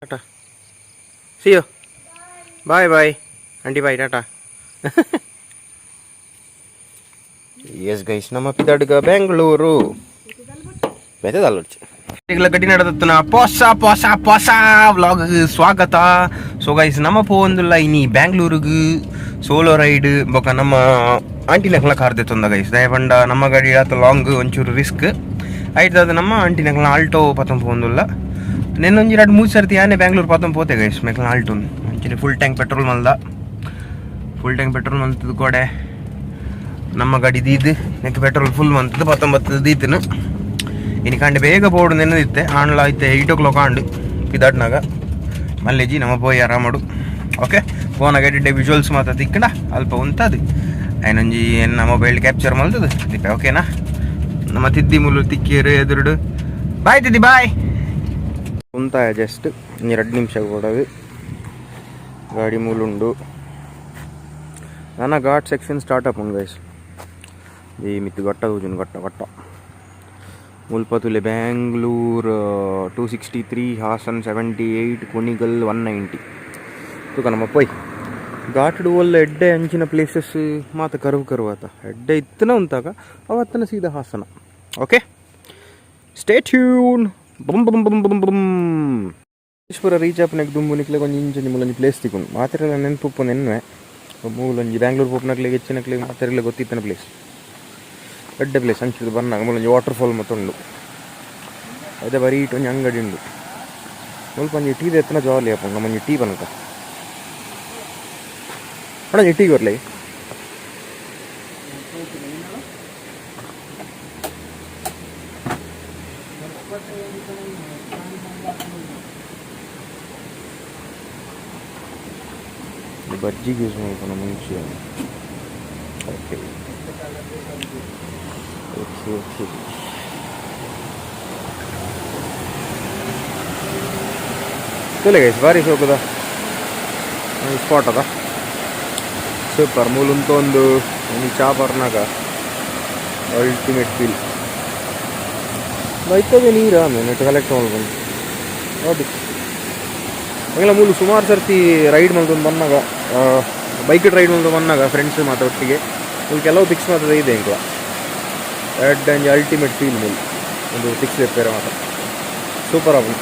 Tata. See you. Bye bye. Auntie bye Tata. Yes guys, ನಮ್ಮ ಪಿದಾಡ್ಗ ಬೆಂಗಳೂರು ಬೆದದಲ್ಲೊಚ್ಚು ಈಗಲ ಗಡಿ ನಡೆದತ್ತನ ಹೊಸ vlog ಸ್ವಾಗತ. ಸೊ ಗೈಸ್ ನಮ್ಮ ಪೋಂದುಲ್ಲ ಇನಿ ಬ್ಯಾಂಗ್ಳೂರಿಗೆ ಸೋಲೋ ರೈಡ್ ಬೊಕ ನಮ್ಮ ಆಂಟಿನಕ್ಲ ಕಾರ್ದೆ ತೊಂದ ಗೈಸ್ ದಯಪಂಡ ನಮ್ಮ ಗಾಡಿ ಆತ ಲಾಂಗ್ ಒಂಚೂರು ರಿಸ್ಕ್ ಆಯ್ತದ ನಮ್ಮ ಆಂಟಿನಕ್ಲ ಆಲ್ಟೋ ಪತಂ ಪೋಂದುಲ್ಲ ನೆನ್ನೊಂಜಿ 2-3 ಸರ್ತಿ ಯಾನೆ ಬ್ಯಾಂಗ್ಳೂರು ಪತಂ ಪೋತೆ ಗೈಸ್ ಮೇಕ್ಲ ಆಲ್ಟೋ ಅಂಚಿನ ಫುಲ್ ಟ್ಯಾಂಕ್ ಪೆಟ್ರೋಲ್ ಮಲ್ತದ ಕೋಡೆ ನಮ್ಮ ಗಾಡಿ ದೀದು ನೆಕ್ ಪೆಟ್ರೋಲ್ ಫುಲ್ ಮಂತದ್ದು 19 ದೀತನು ಇನ್ನು ಕಂಡು ಬೇಗ ಪೋಡು ನೆನದಿತ್ತೆ ಆಣ್ಲ ಐತೆ 8 o'clock ಆಂಡು ಪಿದಾಡ್ನಾಗ ಮಲ್ಲೆಜಿ ನಮ್ಮ ಪೋಯಿ ಆರಾಮಡು ಓಕೆ ಫೋನಾಗ ಎಡಿಡೆ ವಿಜುವಲ್ಸ್ ಮಾತ್ರ ತಿಕ್ಕಂಡ ಅಲ್ಪ ಉಂತದು ಐನೊಂಜಿ ಎನ್ನ ಮೊಬೈಲ್ ಕ್ಯಾಪ್ಚರ್ ಮಲ್ತದು ದಿಪ್ಪೆ ಓಕೆನಾ ನಮ್ಮ ತಿದ್ದಿ ಮುಲ್ಲು ತಿಕ್ಕೇರು ಎದುರುಡು ಬಾಯ್ ತಿದ್ದಿ ಬಾಯ್ ಉಂತಾಯ ಜಸ್ಟ್ 2 ನಿಮಿಷ ಕೊಡೋದು ಗಾಡಿ ಮೂಲುಂಡು ನನ್ನ ಘಾಟ್ ಸೆಕ್ಷನ್ ಸ್ಟಾರ್ಟಪ್ ಉಂಡು ಗೈಸ್ ಈ ಮಿತ್ತು ಗಟ್ಟ ತೂಜುನು ಗಟ್ಟ ಮುಲ್ಪತುಲೆ ಬ್ಯಾಂಗ್ಳೂರು 263 ಹಾಸನ್ 78 ಕುಣಿಗಲ್ 190 ತುಕ ನಮ್ಮ ಪೊಯ್ ಘಾಟ್ಡು ಒಳ್ಳೆ ಎಡ್ಡೆ ಅಂಚಿನ ಪ್ಲೇಸಸ್ ಮಾತ ಕರುವು ಆತ ಎಡ್ಡೆ ಇತ್ತನ ಉಂತಾಗ ಅವತ್ತನ ಸೀದಾ ಹಾಸನ ಓಕೆ ಸ್ಟೇ ಟ್ಯೂನ್ ಬಮ್ ಬಮ್ ಬಮ್ ಬಮ್ ಬಮ್ ಈಶ್ವರ ರೀಚ್ ಆಪ್ನಾಗ ದುಂಬು ನಿಕ್ಲೆ ಒಂಜಿ ಮೂಲೊಂಜಿ ಪ್ಲೇಸ್ ತಿಕ್ಕೊಂಡು ಮಾತ್ರ ನೆನಪು ನೆನ್ವೆ ಮೂಲೊಂಜಿ ಬ್ಯಾಂಗ್ಳೂರು ಪೋಪ್ನಕ್ಲಿಗೆ ಹೆಚ್ಚಿನಕ್ಲಿಗೆ ಮಾತ್ರ ಗೊತ್ತಿತ್ತನ ಪ್ಲೇಸ್ ಎಡ್ಡೆ ಪ್ಲೇಸ್ ಅಂಚಿದ್ದು ಬಂದಾಗ ಮೂಲೊಂಜಿ ವಾಟರ್ ಫಾಲ್ ಮತ್ತೊಂಡು ಅದೇ ಬರೀ ಇಟ್ಟೊಂಜಿ ಅಂಗಡಿ ಉಂಡು ಸ್ವಲ್ಪ ಒಂಜಿ ಟೀದ ಎತ್ತನ ಜಾಲಿ ಅಪ್ಪ ನಮ್ಮೊಂಜಿ ಟೀ ಬನಕ ಅಣ್ಣ ಟೀಗೆ ಬರಲಿ ಬಜ್ಜಿಗೆ ಯೂಸ್ ಮಾಡ್ಕೊಂಡು ಮುಂಚೆ ಓಕೆ ಚಲೋ ಗೈಸ್ ಭಾರಿ ಶೋಕದ ಸ್ಪಾಟ್ ಅದ ಸೂಪರ್ ಮೂಲಂತ ಒಂದು ಚಾಪರ್ನಾಗ ಅಲ್ಟಿಮೇಟ್ ಫೀಲ್ ಬೈತದೆ ನೀರು ಆಮೇಲೆ ನೆಟ್ ಕಲೆಕ್ಟ್ ಮಾಡ್ಕೊಂಡು ಹೌದು ಹಂಗೆಲ್ಲ ಮೂಲು ಸುಮಾರು ಸರ್ತಿ ರೈಡ್ ಮಾಡ್ಕೊಂಡು ಬಂದಾಗ ಬೈಕ್ ರೈಡ್ ಮಾಡ್ಕೊಂಡು ಬಂದಾಗ ಫ್ರೆಂಡ್ಸ್ ಮಾತ್ರ ಒಟ್ಟಿಗೆ ಕೆಲವು ಫಿಕ್ಸ್ ಮಾತ್ರ ಇದೆ ಇಂಕ್ಲ ಎಡ್ ಅಂಜಿ ಅಲ್ಟಿಮೇಟ್ ಫೀಲ್ ಮೂಲು ಒಂದು ಫಿಕ್ಸ್ ಇರ್ತಾರೆ ಮಾತ್ರ ಸೂಪರ್ ಆಗ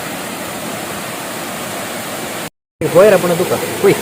ಹೋಯರಪ್ಪನ ತೂಕ ಹುಯ್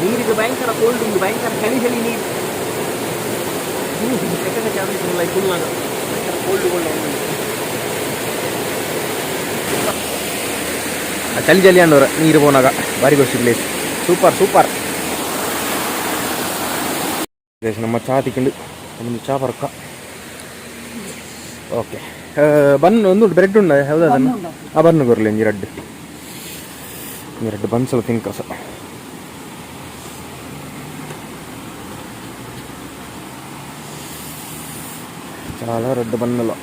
ನೀರಿಗೆ ಭಯಂಕರ ಕೋಲ್ಡ್ ಉಂಟು ಭಯಂಕರ ಚಳಿ ನೀರು ಫುಲ್ಲಾಗ ಭಯಂಕರ ಕೋಲ್ಡ್ ಚಳಿ ಅಂದವ್ರ ನೀರು ಹೋನಾಗ ಬಾರಿ ಗೊತ್ತು ಪ್ಲೇಸ್ ಸೂಪರ್ ನಮ್ಮ ಚಾ ತಿಕ್ಕೊಂಡು ನಮ್ಮದು ಚಾ ಬರ್ಕ ಓಕೆ ಬನ್ ಒಂದು ಬ್ರೆಡ್ ಉಂಡ ಯಾವುದಾದನ್ನು ಆ ಬನ್ನು ಬರಲಿ ಎರಡು ಬನ್ಸಲ್ಲ ತಿನ್ಕಸ చాలా రెడ్ బన్నలు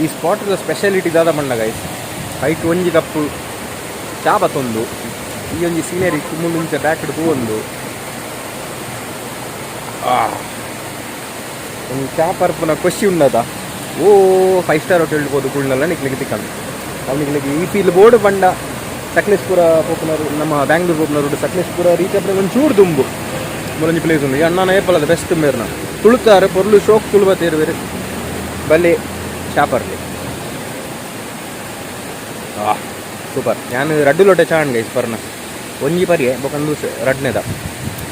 ಈ ಸ್ಪಾಟ್ದ ಸ್ಪೆಷಾಲಿಟಿ ದಾದ ಬಣ್ಣ ಗೈಸ್ ಹೈಟ್ ಒಂಜಿ ಕಪ್ಪು ಚಾ ಬತ್ತೊಂದು ಈ ಒಂಜಿ ಸೀನರಿ ಮುಂಚೆ ಬ್ಯಾಕ್ ಒಂದು ಒಂದು ಚಾ ಪರ್ಪುನ ಖುಷಿ ಉಂಡದ ಓ 5 ಸ್ಟಾರ್ ಹೋಟೆಲ್ ಹೇಳ್ಬೋದು ಕುಳ್ಳಲ್ಲ ನಿಕ್ಲಿಗೆ ತಿಕ್ಕಂಡು ಅವನಿಗೆ ಈ ಫೀಲ್ ಬೋರ್ಡ್ ಬಂಡ ಸಕಲೇಶ್ಪುರ ಪೋಪನರು ನಮ್ಮ ಬ್ಯಾಂಗ್ಳೂರು ಪೋಪನರು ಸಕಲೇಶ್ಪುರ ರೀಚ್ ಆದ್ರೆ ಒಂಚೂರು ದುಂಬು ಮೂಲೊಂಜಿ ಪ್ಲೇಸ್ ಉಂಡು ಅಣ್ಣನ ಏಪಲ್ಲದ ಬೆಸ್ಟ್ ಮೇರ್ನ ತುಳುತ್ತಾರೆ ಪೊರ್ಲು ಶೋಕ್ ತುಳುಬತ್ತೇರು ಬೇರೆ ಬಲ್ಲೆ ಚಾಪರ್ಲಿ ಸೂಪರ್ ನಾನು ರಡ್ಡು ಲೋಟೆ ಚಾ ಗೈಸ್ ಪರ್ನ ಒಂಜಿ ಪರಿಯೆ ಬೊಕಂದು ರಡ್ನೆದ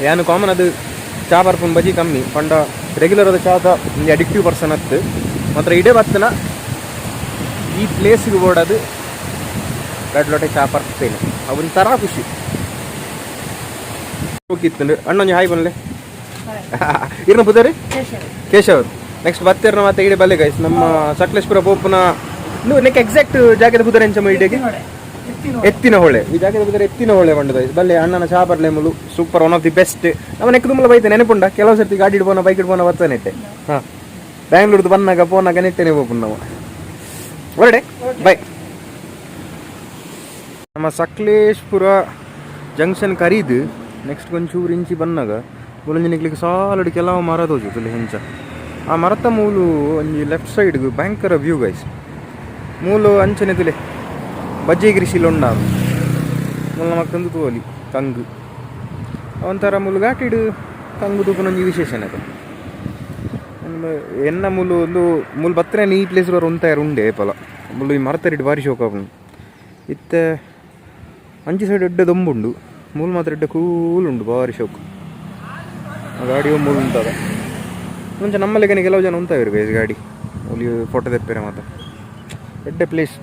ನಾನು ಕಾಮನ್ ಅದು ಚಾ ಬರ್ಪುನ್ ಬಜಿ ಕಮ್ಮಿ ಪಂಡ ರೆಗ್ಯುಲರ್ ಅದ ಚಾದ ಒಂದು ಅಡಿಕ್ಟಿವ್ ಪರ್ಸನ್ ಹತ್ತು ಮಾತ್ರ ಇಡೇ ಬರ್ತನ ಈ ಪ್ಲೇಸ್ಗೆ ಓಡೋದು 2 ಲೋಟ ಚಾ ಬರ್ತೇನೆ ಅವನ ಥರ ಖುಷಿ ಹೋಗಿತ್ತು ಅಣ್ಣೊಂದು ಹಾಯ್ ಬನ್ಲೆ ಇರ್ನ ಬುದ್ಧರಿ ಕೇಶವ್ ನೆಕ್ಸ್ಟ್ ಬತ್ತೇರ್ನ ಮತ್ತೆ ಇಡೀ ಬಲ್ಲೆ ಗೈಸ್ ನಮ್ಮ ಸಕಲೇಶ್ಪುರ ಪೋಪನ ನೆಕ್ ಎಕ್ಸಾಕ್ಟ್ ಜಾಗದ ಬುದ್ಧರ ಎಂಚ ಇಡೀಗೆ ಎತ್ತಿನ ಹೊಳೆ ಈ ಜಾಗದ ಬುದ್ಧರ ಎತ್ತಿನ ಹೊಳೆ ಬಂಡು ಗೈಸ್ ಬಲ್ಲೆ ಅಣ್ಣನ ಚಾ ಬರ್ಲೆ ಮುಲು super one of the best ನಮ್ಮ ನೆಕ್ ತುಂಬಲ ಬೈತೆ ನೆನಪುಂಡ ಕೆಲವು ಸರ್ತಿ ಗಾಡಿ ಇಡ್ಬೋನ ಬೈಕ್ ಇಡ್ಬೋನ ಬರ್ತಾನೆ ಇಟ್ಟೆ ಹಾಂ ಬ್ಯಾಂಗ್ಳೂರ್ದು ಬಂದಾಗ ಫೋನಾಗ ನೆಟ್ಟೆನೆ ಹೋಗ್ಬೋದು ನಾವು ಹೊರಡೆ ಬೈ ನಮ್ಮ ಸಕಲೇಶ್ಪುರ ಜಂಕ್ಷನ್ ಕರೀದು ನೆಕ್ಸ್ಟ್ ಒಂಚೂರು ಇಂಚಿ ಬಂದಾಗ ಮುಲಂಜಿನಿಗ್ಲಿಕ್ಕೆ ಸಾಲಡ್ ಕೆಲವು ಮರ ತೋಜು ತುಲಿ ಹೆಂಚ ಆ ಮರತ ಮೂಲು ಒಂಜಿ ಲೆಫ್ಟ್ ಸೈಡ್ಗೆ ಭಯಂಕರ ವ್ಯೂ ಗೈಸ್ ಮೂಲು ಅಂಚನೆ ತುಲೆ ಬಜ್ಜೆಗಿರಿಸಿಲ್ ಉಂಡ ಮೂಲ ಮಕ್ಕಂದು ತೋಲಿ ಕಂಗು ಒಂಥರ ಮೂಲು ಘಾಟಿಡು ಕಂಗು ತೂಪನೊಂಜಿ ವಿಶೇಷನೇ ಅದು ಎನ್ನ ಮೂಲು ಒಂದು ಮೂಲು ಬತ್ತರೇನು ಈ ಪ್ಲೇಸ್ ಬರೋ ಉಂತಾಯರು ಉಂಡೆ ಪಲ ಮೂಲು ಈ ಮರತರಿಟ್ಟು ಭಾರಿ ಶೋಕ ಇತ್ತೆ ಅಂಚಿ ಸೈಡ್ ಎಡ್ಡೆ ದೊಂಬುಂಡು ಮೂಲು ಮಾತ್ರ ಎಡ್ಡೆ ಕೂಲ್ ಉಂಡು ಭಾರಿ ಶೋಕ ಗಾಡಿ ಮೂಲು ಉಂಟಾಗ ಮುಂಚೆ ನಮ್ಮಲ್ಲಿಗೆ ಕೆಲವು ಜನ ಉಂತಾವಿರು ಗೈಸ್ ಗಾಡಿ ಮೂಲಿ ಫೋಟೋ ತೆಪ್ಪೇರೆ ಮಾತ್ರ ಎಡ್ಡೆ ಪ್ಲೇಸ್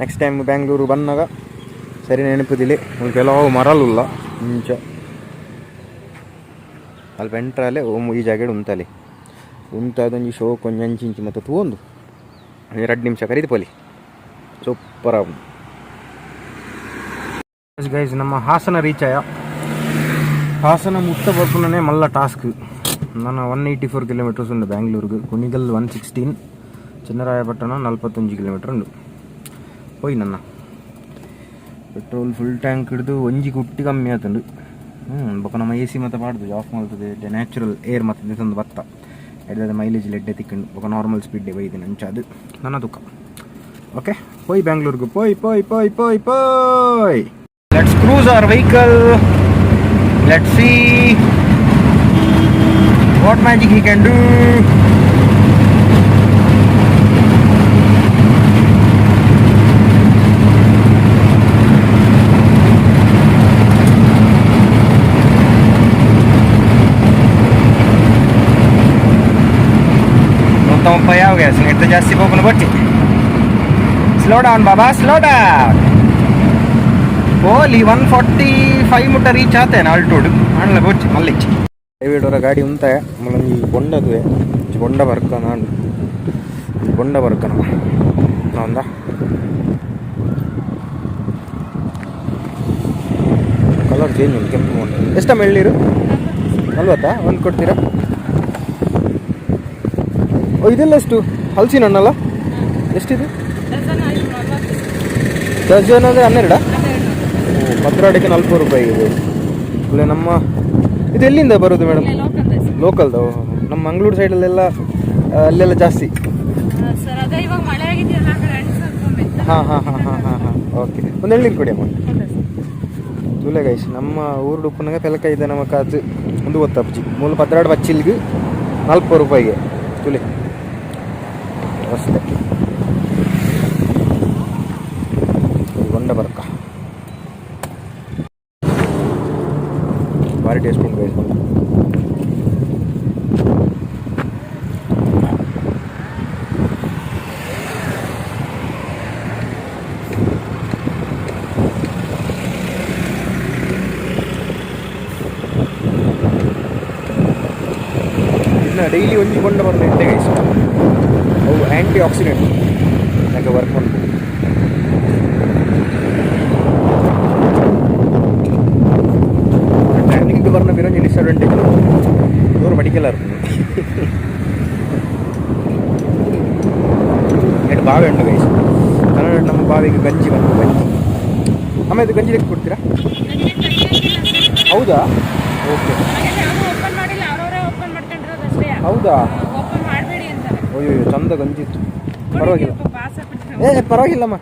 ನೆಕ್ಸ್ಟ್ ಟೈಮ್ ಬ್ಯಾಂಗ್ಳೂರು ಬಂದಾಗ ಸರಿ ನೆನಪುದಿಲ್ಲ ಕೆಲವು ಮರಲ್ಲ ಮುಂಚ ಅಲ್ಲಿ ಎಂಟ್ರಲ್ಲೇ ಈ ಜಾಗ ಉಂತಲ್ಲಿ ಉಂತಾದೊಂಜಿ ಶೋ ಕೊಂಚ ಅಂಚಿ ಇಂಚಿ ಮತ್ತು ತೂಂದು 2 ನಿಮಿಷ ಕರೀದು ಪೋಲಿ ಸೂಪರ್ ಆಗ ಗೈಸ್ ನಮ್ಮ ಹಾಸನ ರೀಚ್ ಆಯ ಹಾಸನ ಮುಟ್ಟ ಬರ್ಪುನೇ ಮಲ್ಲ ಟಾಸ್ಕ್ ನಾನು 184 ಕಿಲೋಮೀಟರ್ಸ್ ಉಂಡು ಬ್ಯಾಂಗ್ಳೂರ್ಗೆ ಕುಣಿಗಲ್ 116 ಚಿನ್ನರಾಯಪಟ್ಟಣ 41 ಕಿಲೋಮೀಟರ್ ಉಂಡು ಹೋಯ್ ನನ್ನ ಪೆಟ್ರೋಲ್ ಫುಲ್ ಟ್ಯಾಂಕ್ ಹಿಡಿದು ಒಂಜಿ ಕುಟ್ಟಿ ಕಮ್ಮಿ ಆತುಂಡು ಬೊಕ್ಕ ನಮ್ಮ ಎ ಸಿ ಮತ್ತೆ ಮಾಡ್ದು ಆಫ್ ಮಾಡ್ತದೆ ನ್ಯಾಚುರಲ್ ಏರ್ ಮತ್ತೆ ತಂದು ಬತ್ತ ಎಡ್ದ ಮೈಲೇಜ್ ಲೆಡ್ಡೆ ತಿಕ್ಕೊಂಡು ಬೊಕ್ಕ ನಾರ್ಮಲ್ ಸ್ಪೀಡ್ ಬೈದಿನಿ ಅಂಚ ಅದು ನನ್ನ ದುಃಖ ಓಕೆ ಹೋಯ್ ಬ್ಯಾಂಗ್ಳೂರ್ಗೆ ಪೋಯ್ let's cruise our vehicle let's see what magic he can do Mumbai आ गया स्नेट तो जास्ती पोपन बच्ची स्लो डाउन बाबा स्लो डाउन ಓಲಿ 145 ಮುಟ್ಟ ರೀಚ್ ಆತೇನೆ ಆಲ್ಟೋಡ್ ಆಣಲ ಬೊಚ್ಚಿ ಮಲ್ಲಿಚ್ಚಿ ದಯವಿಟ್ಟು ಗಾಡಿ ಉಂತಾಯ ಮಲಂಜಿ ಬೊಂಡದುವೆ ಬೊಂಡ ಬರ್ಕನ ಬೊಂಡ ಬರ್ಕನ ನಾವಂದ ಕಲರ್ ಚೇಂಜ್ ಉಂಟು ಕೆಂಪು ಬೊಂಡ ಎಷ್ಟ ಮೆಳ್ಳೀರು 40 ಒಂದು ಕೊಡ್ತೀರಾ ಇದೆಲ್ಲ ಎಷ್ಟು ಹಲಸಿನ ಹಣ್ಣಲ್ಲ ಎಷ್ಟಿದೆ ಡಜನ್ ಅಂದರೆ 12 ಪತ್ರೊಡೆಗೆ 40 ರೂಪಾಯಿ ಇದೆ ಇಲ್ಲ ನಮ್ಮ ಇದು ಎಲ್ಲಿಂದ ಬರೋದು ಮೇಡಮ್ ಲೋಕಲ್ದು ನಮ್ಮ ಮಂಗಳೂರು ಸೈಡಲ್ಲೆಲ್ಲ ಅಲ್ಲೆಲ್ಲ ಜಾಸ್ತಿ ಹಾಂ ಓಕೆ ಒಂದು ಎಳ್ನೀರು ಕೊಡಿ ಅಮ್ಮ ತುಲೆ ಗೈಸ್ ನಮ್ಮ ಊರು ಉಪ್ಪನಾಗ ಪೆಲಕ ಇದೆ ನಮ್ಮ ಕಾತು ಒಂದು ಗೊತ್ತಪ್ಪಿ ಮೂಲ 12 ಬಚ್ಚಿಲ್ಗೆ 40 ರೂಪಾಯಿಗೆ ತುಲೆ ಅಷ್ಟೇ ಬೊಂಡ ಬರ್ಕ ಭಾರಿ ಟೇಸ್ಟ್ ಉಂಟು ಗೈಸ್ ಬೊಂಡ ಇನ್ನು ಡೈಲಿ ಒಂಜಿ ಬೊಂಡ ಬರ್ತಾ ಇದ್ದೆ ಗೈಸ್ ಅವು ಆ್ಯಂಟಿ ಆಕ್ಸಿಡೆಂಟ್ ಯಾಕೆ ವರ್ಕ್ ಮಾಡ್ಬೋದು ಟ್ರಾವೆಲಿಂಗ್ ಬರ್ನ ಬಿರೋಂಜಿ ಡಿಸ್ಅಡ್ವಾಂಟೇಜ್ ದೂರ ಮಡಿಕೆಲ್ಲ ಎರಡು ಬಾವಿ ಉಂಟು ಗೈಸ್ ಕನ್ನಡ ನಮ್ಮ ಬಾವಿಗೆ ಗಂಜಿ ಬಂತು ಗಂಜಿ ಅಮ್ಮ ಇದು ಗಂಜಿ ತೆಗೆದು ಕೊಡ್ತೀರಾ ಹೌದಾ ಓಕೆ ಹೌದಾ ಅಯ್ಯೋ ಚಂದ ಗಂಜಿತ್ತು ಪರವಾಗಿಲ್ಲ ಪರವಾಗಿಲ್ಲಮ್ಮ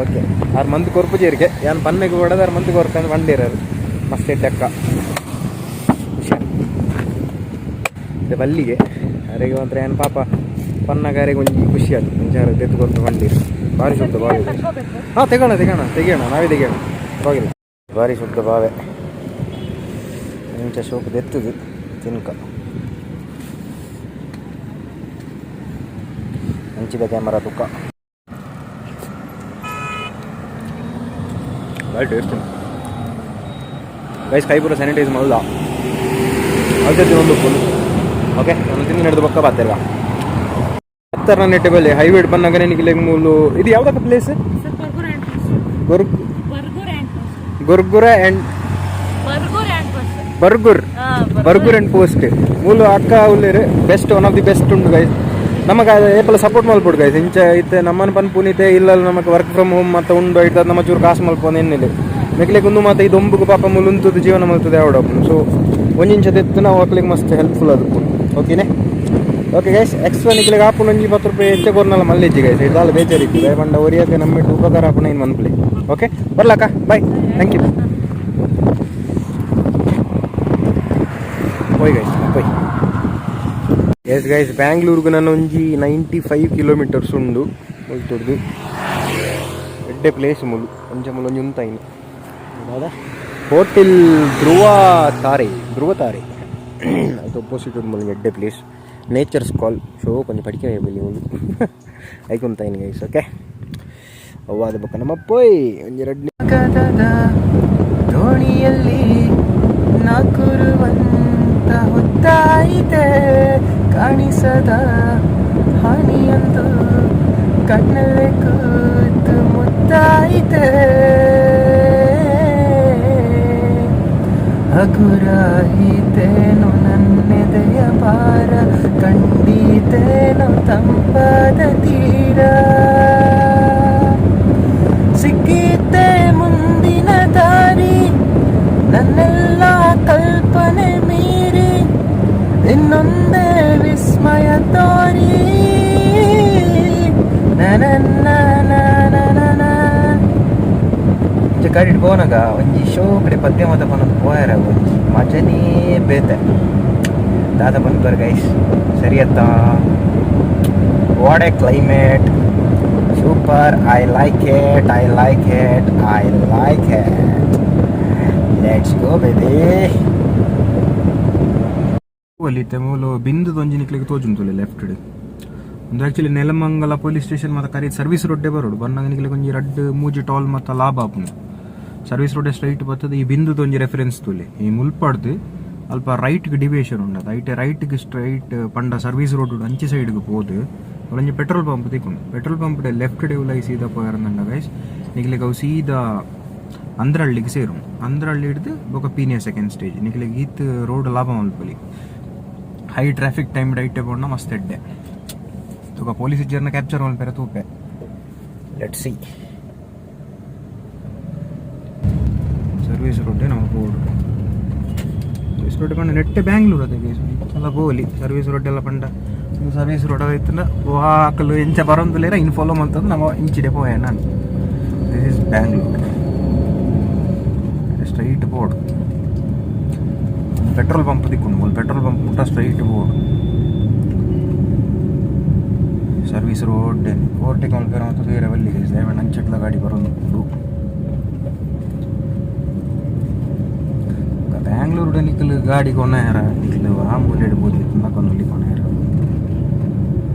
ಓಕೆ ಆರು ಮಂದಿ ಕೊರ್ಪುಜೇರಿಗೆ ಏನು ಪನ್ನೆಗೆ ಹೊಡೆದು 6 ಮಂದಿ ಕೊರ್ಕೊಂಡು ಬಂದಿರೋರು ಮಸ್ತ್ ಟೆಕ್ಕ ಇದು ಬಲ್ಲಿಗೆ ಅರೆಗೆ ಮಾತ್ರ ಏನು ಪಾಪ ಪನ್ನಗಾರಿಗೆ ಒಂಜಿ ಖುಷಿ ಆಯ್ತು ಮುಂಚಾರ ತೆತ್ತು ಕೊರ್ತು ಬಂದಿರು ಭಾರಿ ಶುದ್ಧ ಬಾವಿ ಹಾಂ ತೆಗೋಣ ನಾವೇ ತೆಗೋಣ ಪರವಾಗಿಲ್ಲ ಭಾರಿ ಶುದ್ಧ ಬಾವೆ ಮುಂಚೆ ಶೋಕ ತೆತ್ತದು ತಿನ್ಕ ಹಂಚಿದ ಕ್ಯಾಮರಾ ತುಕ್ಕ ಭಾಳ ಟೇಸ್ಟ್ ಗೈಸ್ ಕೈ ಪೂರ ಸ್ಯಾನಿಟೈಸ್ ಮಾಡಲ್ಲ ಅದಕ್ಕೆ ಒಂದು ಫುಲ್ ಓಕೆ ನಾನು ತಿಂದು ನಡೆದು ಪಕ್ಕ ಬಾತಿಲ್ಲ ಹತ್ತರ ನೆಟ್ಟೆಬಲ್ಲಿ ಹೈವೇಡ್ ಬಂದಾಗ ನಿನಗೆ ಮೂಲು ಇದು ಯಾವುದಕ್ಕ ಪ್ಲೇಸ್ ಗೊರ್ಗುರ ಆ್ಯಂಡ್ ಬರ್ಗೂರ್ ಆ್ಯಂಡ್ ಪೋಸ್ಟ್ ಮೂಲು ಅಕ್ಕ ಉಳ್ಳೇರು best one of the best ಉಂಟು ಗೈಸ್ ನಮಗೆ ಏಪಲ ಸಪೋರ್ಟ್ ಮಲ್ಪಡು ಗೈಸ್ ಇಂಚ ಇತ್ತೆ ನಮ್ಮನ್ನು ಪನ್ಪುನಿತೆ ಇಲ್ಲ ನಮಗೆ ವರ್ಕ್ ಫ್ರಮ್ ಹೋಮ್ ಮತ್ತು ಉಂಡು ಇರ್ತದೆ ನಮ್ಮ ಚೂರು ಕಾಸು ಮಲ್ಪೋದು ಏನಿಲ್ಲ ಮೆಕ್ಲಿಗೆ ಒಂದು ಮತ್ತು ಇದು ಒಂಬುಗು ಪಾಪ ಮುಲುಂತದ್ದು ಜೀವನ ಮಲ್ತದೆ ಯಾವಡಪ್ಪು ಸೊ ಒಂಜಿಂಚ ತೆತ್ತು ನಾವು ಹಾಕ್ಲಿಕ್ಕೆ ಮಸ್ತ್ ಹೆಲ್ಪ್ಫುಲ್ ಅದಕ್ಕೂ ಓಕೆನೆ ಓಕೆ ಗೈಸ್ ಎಕ್ಸ್ಟ್ರಾ ನಿಕ್ಲಿಗೆ ಹಾಪುನ 20 ರೂಪಾಯಿ ಹೆಚ್ಚೆ ಕೊರ್ನಲ್ಲ ಮಲ್ಲಿಜ್ಜಿ ಗೈಸ್ ಇದಾಲು ಬೇಜಾರಿತ್ತು ಬಂಡ ಒರಿಯಾಕೆ ನಮ್ಮಿಟ್ಟು ಉಪಕಾರ ಹಾಪುನ ಇನ್ನು ಮನ್ಪಲಿ ಓಕೆ ಬರ್ಲಕ್ಕ ಬಾಯ್ ಥ್ಯಾಂಕ್ ಯು ಹೋಯ್ ಗೈಸ್ ಹೋಯ್ ಎಸ್ ಗೈಸ್ ಬ್ಯಾಂಗ್ಳೂರ್ಗೆ ನಾನು ಒಂಜಿ 95 ಕಿಲೋಮೀಟರ್ಸ್ ಉಂಡು ಮುಲ್ತೊಡ್ದು ಎಡ್ಡೆ ಪ್ಲೇಸ್ ಮುಲು ಒಂಚ ಮುಲು ಒಂಜಿ ಉಂತಾಯಿನಿ ಹೌದಾ ಹೋಟೆಲ್ ಧ್ರುವ ತಾರೆ ಅದು ಅಪೋಸಿಟ್ ಉಂಡು ಮುಲು ಎಡ್ಡೆ ಪ್ಲೇಸ್ ನೇಚರ್ಸ್ ಕಾಲ್ ಶೋ ಕೊಂಚ ಪಡಿಕೆ ಬಲ್ಲಿ ಮುಲು ಐಕೊಂತಾಯಿನಿ ಗೈಸ್ ಓಕೆ ಅವ್ವಾದ ಬಕ್ಕ ನಮ್ಮ ಪೋಯ್ ಒಂಜಿ ರಡ್ಡಿ ದೋಣಿಯಲ್ಲಿ ನಾಕುರುವಂತ ಹೊತ್ತಾಯಿತೆ ಕಾಣಿಸದ ಹಾನಿಯೊಂದು ಕಣ್ಣಲ್ಲೇ ಕೂತು ಮುತ್ತಾಯಿತೆ ಹಗುರಾಯಿತೇನು ನನ್ನೆದೆಯ ಭಾರ ಕಂಡೀತೇನು ತಂಪಾದ ತೀರ ಸಿಕ್ಕಿತೆ ಮುಂದಿನ ದಾರಿ ನನ್ನೆಲ್ಲ ಕಲ್ಪನೆ ಮೀರಿ ಇನ್ನೊಂದೇ ವಿಸ್ಮಯ ತೋರಿ ಗಾಡಿ ಬೋನಾಗ ಒಂಜಿ ಶೋ ಕಡೆ ಪದ್ಯ ಮತ ಬಂದು ಪೋಯಾರ ಒಂಜಿ ಮಜನೇ ಬೇತೆ ದಾದ ಬಂದ್ಬರ್ ಗೈಸ್ ಸರಿಯತ್ತಾ what a climate super I like it let's go baby ಒಲಿತೆ ಮೂಲು ಬಿಂದು ಒಂಜಿ ನಿಕ್ಲಿಗೆ ತೋಜುಂತುಲೆ ಲೆಫ್ಟ್ ಒಂದು ಆ್ಯಕ್ಚುಲಿ ನೆಲಮಂಗಲ ಪೊಲೀಸ್ ಸ್ಟೇಷನ್ ಮತ್ತು ಕರೀ ಸರ್ವಿಸ್ ರೋಡ್ಡೇ ಬರೋಡು ಬಂದಾಗ ನಿಕ್ಲಿಗೆ ಒಂಜಿ ರಡ್ಡು ಮೂಜಿ ಟೋಲ್ ಮತ್ತು ಲಾಭ ಆಪುನು ಸರ್ವಿಸ್ ರೋಡೇ ಸ್ಟ್ರೈಟ್ ಬರ್ತದೆ ಈ ಬಿಂದುದು ಒಂಜಿ ರೆಫರೆನ್ಸ್ ತುಲೆ ಈ ಮುಲ್ಪಾಡ್ದು ಅಲ್ಪ ರೈಟ್ಗೆ ಡಿವಿಯೇಷನ್ ಉಂಡದು ಐಟೆ ರೈಟ್ಗೆ ಸ್ಟ್ರೈಟ್ ಪಂಡ ಸರ್ವಿಸ್ ರೋಡ್ ಅಂಚೆ ಸೈಡ್ಗೆ ಹೋದು ಒಂಜಿ ಪೆಟ್ರೋಲ್ ಪಂಪ್ ತಿಕ್ಕೊಂಡು ಪೆಟ್ರೋಲ್ ಪಂಪ್ ಲೆಫ್ಟ್ ಡೆ ಉಲಾಯಿ ಸೀದಾ ಪೋಯಾರಂದಂಡ ಗೈಸ್ ನಿಕ್ಲಿಗೆ ಅವು ಸೀದಾ ಅಂದ್ರಹಳ್ಳಿಗೆ ಸೇರು ಅಂದ್ರಹಳ್ಳಿ ಹಿಡ್ದು ಬೊಕ ಪೀನಿಯ ಸೆಕೆಂಡ್ ಸ್ಟೇಜ್ ನಿಕ್ಲಿಗೆ ಈತ್ ರೋಡ್ ಲಾಭ ಮಲ್ಪಲಿ ಹೈ ಟ್ರಾಫಿಕ್ ಟೈಮ್ ರೈಟೆ ಪೋಂಡ ಮಸ್ತ್ ಎಡ್ಡೆ ತುಕ ಪೊಲೀಸ್ ಇಜ್ಜರ್ನ ಕ್ಯಾಪ್ಚರ್ ಮಲ್ಪೆರ ತೂಪೆ ಲೆಟ್ ಸಿ ಸರ್ವಿಸ್ ರೋಡೇ ನಾವು ಬೋರ್ಡು ಸರ್ವಿಸ್ ರೋಡ್ ಪಂಡ ನೆಟ್ಟೆ ಬ್ಯಾಂಗ್ಳೂರ್ ಅದೇ ಗೈಸ್ ಎಲ್ಲ ಬೋಲಿ ಸರ್ವಿಸ್ ರೋಡ್ ಎಲ್ಲ ಪಂಡ ಸರ್ವಿಸ್ ರೋಡ್ ಆಯ್ತಂದ ವಾಕಲು ಇಂಚ ಬರೋಂದುಲೇರ ಇನ್ ಫಾಲೋ ಮಂತಂದು ನಾವು ಇಂಚಿಡೆ ಪೋಯ ನಾನು this is Bangalore straight board petrol pump ದಿಕ್ಕೊಂಡು ಒಂದು ಪೆಟ್ರೋಲ್ ಪಂಪ್ ಮುಟ್ಟ straight board service road overtake ಮಲ್ಪೇರ ಮತ್ತು ಬೇರೆ ಬಲ್ಲಿಗೆ ಸೇವೆಣ್ಣ ಅಂಚೆಟ್ಲ ಗಾಡಿ ಬರೋದು ಬ್ಯಾಂಗ್ಳೂರು ನಿಕ್ಕಲು ಗಾಡಿ ಕೊನೆಯಾರ ನಿಕ್ಕಲು ಆ ಮೂಲೆ ಇಡ್ಬೋದು ನಕ್ಕೊಂದು ಕೊನೆಯಾರ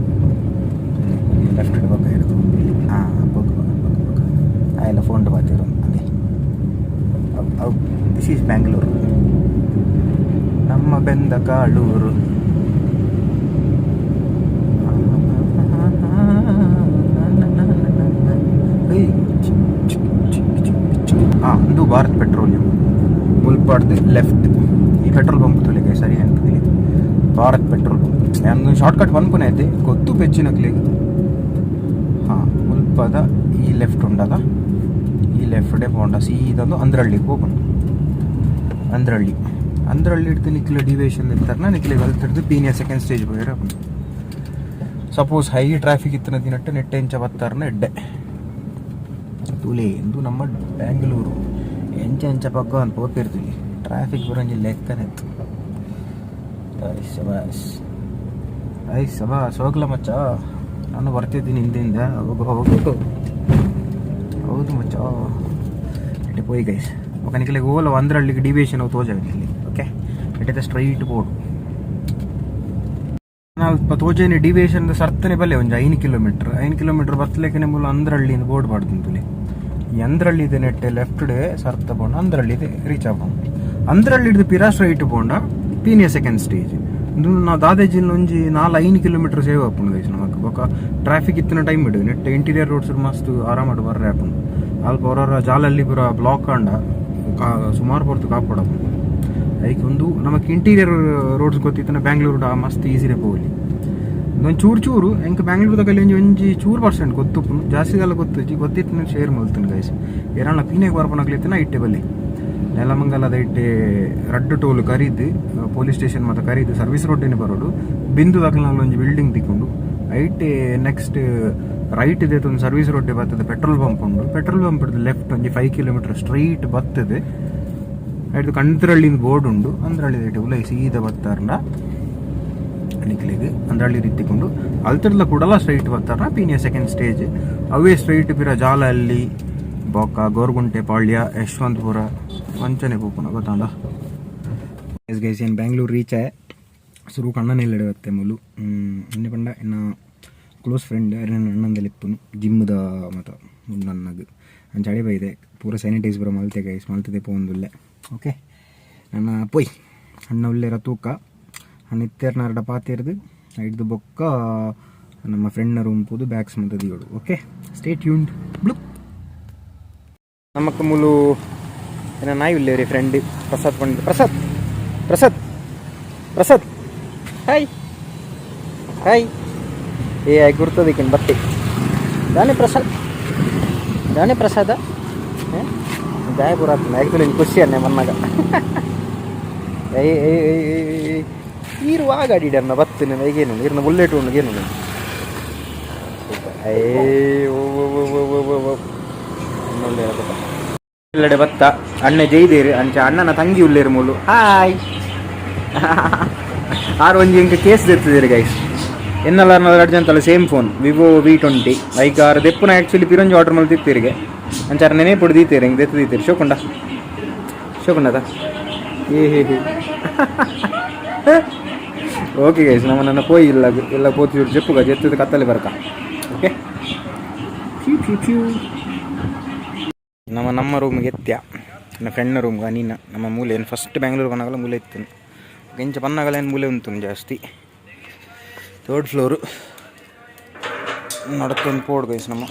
ಲೆಫ್ಟ್ ಪಕ್ಕ ಇರೋದು ಹಾಂ ಪಕ್ಕ ಎಲ್ಲ ಫೋನ್ ಬಾತಿರೋ ಅದೇ ದಿಸ್ ಈಸ್ ಬ್ಯಾಂಗ್ಳೂರು ನಮ್ಮ ಬೆಂದ ಕಾಳೂರು ಹಾಂ ಇದು ಭಾರತ್ ಪೆಟ್ರೋಲಿಯಂ ಮುಲ್ಪಾಡ್ದು ಲೆಫ್ಟ್ ಈ ಪೆಟ್ರೋಲ್ ಪಂಪ್ ತೊಲೆಗೆ ಸರಿ ಅನ್ಪದಿಲ್ಲ ಭಾರತ್ ಪೆಟ್ರೋಲ್ ಪಂಪ್ ನಾನು ಶಾರ್ಟ್ಕಟ್ ಬಂದ್ಪುನೇ ಐತೆ ಗೊತ್ತು ಪೆಚ್ಚಿನ ಕ್ಲಿಗೆ ಹಾಂ ಮುಲ್ಪದ ಈ ಲೆಫ್ಟ್ ಉಂಡದ ಈ ಲೆಫ್ಟ್ ಹೋಂಡ ಸೀದೊಂದು ಅಂದ್ರಹಳ್ಳಿಗೆ ಹೋಗೋಣ ಅಂದ್ರಹಳ್ಳಿ ಹಿಡ್ದು ನಿಕ್ಲೆ ಡಿವಿಯೇಷನ್ ಇರ್ತಾರನ ನಿಕ್ಲಿಗೆ ಅಲ್ತಿಡ್ದು ಪೀನಿಯ ಸೆಕೆಂಡ್ ಸ್ಟೇಜ್ ಹೋಗಿರ ಸಪೋಸ್ ಹೈ ಟ್ರಾಫಿಕ್ ಇತ್ತನ ದಿನಟ್ಟು ನೆಟ್ಟೆ ಇಂಚ ಬತ್ತಾರನ ಎಡ್ಡೆ ತೂಲೆ ಎಂದು ನಮ್ಮ ಬ್ಯಾಂಗ್ಳೂರು ಎಂಚ ಪಕ್ಕ ಅಂತ ಹೋಗ್ತಿರ್ತೀವಿ ಟ್ರಾಫಿಕ್ ಬರೋಂಜಿ ಲೆಕ್ಕನೇ ಇತ್ತು ಸಬಾಸ್ ಹೋಗ್ಲ ಮಚ್ಚ ನಾನು ಬರ್ತಿದ್ದೀನಿ ಹಿಂದಿಂದ ಹೋಗು ಹೌದು ಮಚ್ಚ ಇಟ್ಟೆ ಪೋಯ್ ಗೈಸ್ ಓಕೆ ನಿಕ್ಲಿಗೆ ಓಲ ಅಂದ್ರಹಳ್ಳಿಗೆ ಡಿವಿಯೇಷನ್ ಅವು ತೋಜಾವೆ ಇಲ್ಲಿ okay it is straight board ಅಲ್ಪ ತೋಜೇನೆ ಡಿವಿಯೇಷನ್ ಸರ್ತನೆ ಬಲ್ಲೆ ಒಂದು 5 ಕಿಲೋಮೀಟರ್ ಬತ್ತಲೇಕೆ ಮೂಲ ಅಂದ್ರಳ್ಳಿಯಿಂದ ಬೋರ್ಡ್ ಮಾಡ್ತಂತುಲಿ ಈ ಅಂದ್ರಳ್ಳಿದೆ ನೆಟ್ಟೆ ಲೆಫ್ಟ್ ಡೇ ಸರ್ತ ಬೋಂಡ ಅಂದ್ರಳ್ಳಿದೆ ರೀಚ್ ಆಗ್ಬೋದು ಅಂದ್ರಳ್ಳಿದ್ದು ಪಿರಾ ಸ್ಟ್ರೈಟ್ ಬೋಂಡ ಪೀನಿಯ ಸೆಕೆಂಡ್ ಸ್ಟೇಜ್ ನಾವು ದಾದಾಜಿನ ಒಂಜಿ 4-5 ಕಿಲೋಮೀಟರ್ ಸೇವ್ ಆಪುಂಡು ಗೈಸ್ ನಮಕ್ ಬೊಕ ಟ್ರಾಫಿಕ್ ಇತ್ತಿನ ಟೈಮ್ ಇಡು ನೆಟ್ ಇಂಟೀರಿಯರ್ ರೋಡ್ಸ್ ಮಸ್ತ್ ಆರಾಮಾಗಿ ಬರ್ರೆ ಆಪುಂಡು ಅಲ್ಪ ಹೊರ ಜಾಲಲ್ಲಿ ಪೂರ ಬ್ಲಾಕ್ ಆಂಡ ಸುಮಾರು ಪೊರ್ತು ಕಾಪಾಡಪುಂಡು ಅದಕ್ಕೆ ಒಂದು ನಮಗೆ ಇಂಟೀರಿಯರ್ ರೋಡ್ಸ್ ಗೊತ್ತಿತ್ತು ಬ್ಯಾಂಗ್ಳೂರು ಮಸ್ತ್ ಈಸಿರೇ ಹೋಗ್ಲಿ ಒಂದು ಚೂರು ಎಂಕ ಬ್ಯಾಂಗ್ಳೂರ್ದಾಗ ಒಂಜಿ ಚೂರು ಪರ್ಸೆಂಟ್ ಗೊತ್ತುಪ್ಪು ಜಾಸ್ತಿದೆಲ್ಲ ಗೊತ್ತಿತ್ತು ಶೇರ್ ಮಲ್ತೀನಿ ಗೈಸ್ ಏರಣ್ಣ ಪೀನೆಗೆ ಬರ್ಪನಾಗ್ಲಿತ್ತಿನ ಇಟ್ಟೆ ಬಲ್ಲಿ ನೆಲಮಂಗಲದ ಇಟ್ಟೆ ರಡ್ಡು ಟೋಲ್ ಕರೀದು ಪೊಲೀಸ್ ಸ್ಟೇಷನ್ ಮತ್ತು ಕರೀದು ಸರ್ವಿಸ್ ರೋಡಿನ ಬರೋಡು ಬಿಂದು ದಾಖಲೆ ಒಂಜಿ ಬಿಲ್ಡಿಂಗ್ ತಿಕ್ಕೊಂಡು ಐಟೆ ನೆಕ್ಸ್ಟ್ ರೈಟ್ ಇದೆ ಒಂದು ಸರ್ವಿಸ್ ರೋಡ್ ಬರ್ತದೆ ಪೆಟ್ರೋಲ್ ಪಂಪ್ ಉಂಡು ಪೆಟ್ರೋಲ್ ಪಂಪ್ ಹಿಡಿದು ಲೆಫ್ಟ್ ಒಂಜಿ 5 ಕಿಲೋಮೀಟರ್ ಸ್ಟ್ರೈಟ್ ಬರ್ತದೆ ಆಯ್ತು ಅಂದ್ರಳ್ಳಿಂದ ಬೋರ್ಡ್ ಉಂಡು ಅಂದ್ರಳ್ಳಿ ಉಲ್ಲ ಸೀದಾ ಬತ್ತಾರನ ನಿಕ್ಲಿಗೆ ಅಂದ್ರಳ್ಳಿ ರೀತಿಕೊಂಡು ಅಲ್ತರ್ಲ ಕೂಡಲ ಸ್ಟ್ರೈಟ್ ಬರ್ತಾರ ಪೀನಿಯ ಸೆಕೆಂಡ್ ಸ್ಟೇಜ್ ಅವೇ ಸ್ಟ್ರೈಟ್ ಪಿರ ಜಾಲ ಅಲ್ಲಿ ಬೊಕ್ಕ ಗೋರ್ಗುಂಟೆ ಪಾಳ್ಯ ಯಶವಂತಪುರ ವಂಚನೆ ಪೂಪನ ಗೊತ್ತಾಂಡ ಎಸ್ ಗೈಸ್ ಏನು ಬ್ಯಾಂಗ್ಳೂರು ರೀಚ್ ಆಯೆ ಸುರು ಕಣ್ಣನೆಲ್ಲ ಇಡತ್ತೆ ಮೂಲು ಇನ್ನೆ ಪಂಡ ಇನ್ನು ಕ್ಲೋಸ್ ಫ್ರೆಂಡ್ ಅಣ್ಣಂದಲ್ಲಿ ಇಪ್ಪನು ಜಿಮ್ದ ಮತ್ತು ನನ್ನದು ನನ್ನ ಚಳಿ ಬೈದೆ ಪೂರ ಸ್ಯಾನಿಟೈಸ್ ಬರೋ ಮಲ್ತೆ ಗೈಸ್ ಮಲ್ತದೆ ಪೋಂದುಲ್ಲೆ ಓಕೆ ನನ್ನ ಪೊಯ್ ಅಣ್ಣ ಉಳ್ಳೇರ ತೂಕ ಅಣ್ಣ ಇತ್ತೇರ್ನಾರ್ಡ ಪಾತಿರ್ದು ಹಿಡ್ದು ಬೊಕ್ಕ ನಮ್ಮ ಫ್ರೆಂಡ್ನ ರೂಮ್ ಪೋದು ಬ್ಯಾಗ್ಸ್ ಮತ್ತು ದಿಗೋಡು ಓಕೆ ಸ್ಟೇ ಟ್ಯೂನ್ಡ್ ಬ್ಲೂ ನಮಕ್ ಮೂಲು ಏನ ನಾಯಿ ಉಳ್ಳೇರಿ ಫ್ರೆಂಡ್ ಪ್ರಸಾದ್ ಪಂಡ್ ಪ್ರಸಾದ್ ಹಾಯ್ ಹಾಯ್ ಏ ಗುರ್ತದಕ್ಕೇನು ಬತ್ತೆ ದಾನೆ ಪ್ರಸಾದ ಜಾಯ ಪೂರ ಆ್ಯಕ್ಚುಲಿ ಖುಷಿ ಅನ್ನೆ ಮನ್ನಾಗ ಇರುವಾಗ ಅಡಿಡನ್ನ ಬತ್ತೀನಿ ಈಗೇನು ಇರ್ನ ಬುಲ್ಲೆಟ್ ಉಂಡು ಏನು ಎಲ್ಲೆಡೆ ಬತ್ತ ಅಣ್ಣ ಜೈದೇರಿ ಅಂಚ ಅಣ್ಣನ ತಂಗಿ ಉಳ್ಳೇರು ಮೂಲು ಹಾಯ್ ಆರು ಒಂಜಿ ಇಂಕ ಕೇಸ್ ತೆತ್ತಿದ್ದೀರಿ ಗೈಸ್ ಎನ್ನಲ್ಲ 2 ಜನ same phone Vivo V20 hike ಆರು ದೆಪ್ಪುನ ಆ್ಯಕ್ಚುಲಿ ಪಿರೊಂಜಿ ಆರ್ಡರ್ ಮಾಡಿ ತಿತ್ತೀರಿಗೆ ಅಂಚಾರ ನೆನೆ ಪುಡಿ ದೀತೀರಿ ಹಿಂಗೆ ದೆತ್ತು ದೀತೀರಿ ಶೋಕುಂಡದ ಹೇ ಓಕೆ ಗೈಸ್ ನನ್ನ ಪೋಯಿ ಇಲ್ಲ ಪೋತಿ ಜಪ್ಪುಗ ಜೆತ್ತದ ಕತ್ತಲೆ ಬರ್ಕ ಓಕೆ ನಮ್ಮ ರೂಮ್ಗೆ ಎತ್ತ್ಯ ನನ್ನ ಫ್ರೆಂಡ್ನ ರೂಮ್ಗೆ ನೀನು ನಮ್ಮ ಮೂಲೆ ಏನು ಫಸ್ಟ್ ಬ್ಯಾಂಗ್ಳೂರು ಬಂದಾಗಲ್ಲ ಮೂಲೆ ಇತ್ತು ಗೆಂಚ ಬಂದಾಗಲ್ಲ ಏನು ಮೂಲೆ ಉಂಟು ಜಾಸ್ತಿ 3rd ಫ್ಲೋರು ನಡಕ್ಕೊಂದು ಪೋಡ್ ಗೈಸ್ ನಮ್ಮ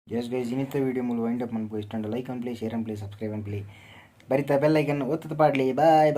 ಜಸ್ಟ್ ಗೈಸ್ ಇನ್ನಿತ್ತ ವೀಡಿಯೋ ಮೂಲ ವೈಂಡ್ ಅಪ್ ಮಾಡ್ಬೋದು ಇಷ್ಟ like and play share and play subscribe and play ಬರಿತಾ ಬೆಲ್ ಐಕನ್ ಒತ್ತದ ಪಾಡ್ಲಿ ಬಾಯ್